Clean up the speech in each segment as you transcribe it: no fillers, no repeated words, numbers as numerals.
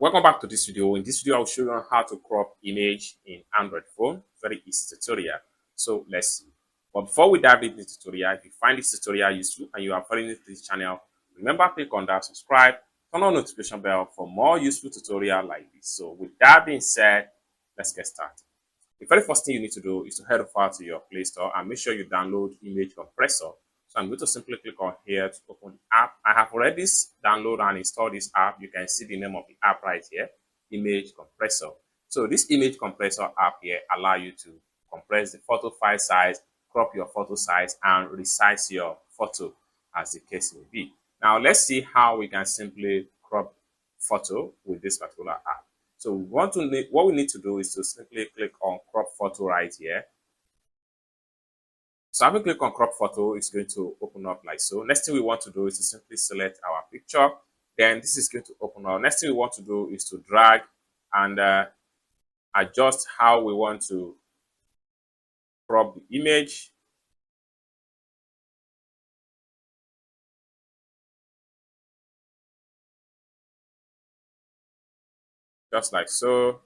Welcome back to this video. In this video, I'll show you how to crop image in Android phone. Very easy tutorial. So let's see. But before we dive into the tutorial, if you find this tutorial useful and you are following this channel, remember click on that subscribe, turn on notification bell for more useful tutorial like this. So with that being said, let's get started. The very first thing you need to do is to head over to your Play Store and make sure you download Image Compressor. So I'm going to simply click on here to open the app. I have already downloaded and installed this app. You can see the name of the app right here, Image Compressor. So this Image Compressor app here allows you to compress the photo file size, crop your photo size, and resize your photo as the case may be. Now let's see how we can simply crop photo with this particular app. So what we need to do is to simply click on crop photo right here. So having click on crop photo, it's going to open up like so. Next thing we want to do is to simply select our picture. Then this is going to open up. Next thing we want to do is to drag and adjust how we want to crop the image. Just like so.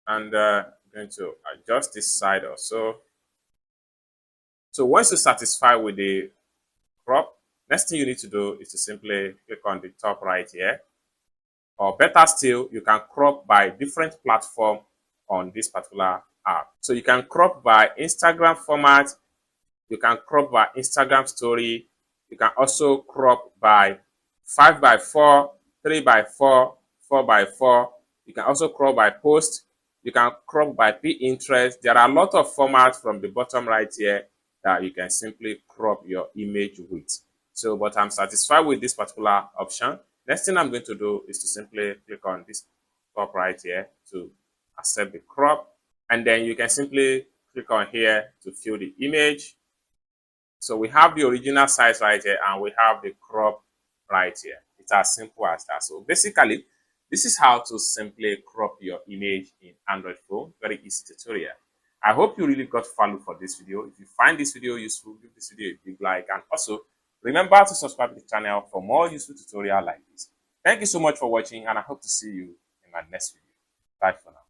And going to adjust this side also. So once you're satisfied with the crop, next thing you need to do is to simply click on the top right here. Or better still, you can crop by different platform on this particular app. So you can crop by Instagram format, you can crop by Instagram story, you can also crop by 5x4, 3x4, 4x4, you can also crop by post, you can crop by Pinterest. There are a lot of formats from the bottom right here that you can simply crop your image with. So, but I'm satisfied with this particular option. Next thing I'm going to do is to simply click on this top right here to accept the crop. And then you can simply click on here to fill the image. So we have the original size right here and we have the crop right here. It's as simple as that. So basically, this is how to simply crop your image in Android phone. Very easy tutorial. I hope you really got value for this video. If you find this video useful, give this video a big like, and also remember to subscribe to the channel for more useful tutorial like this. Thank you so much for watching, and I hope to see you in my next video. Bye for now.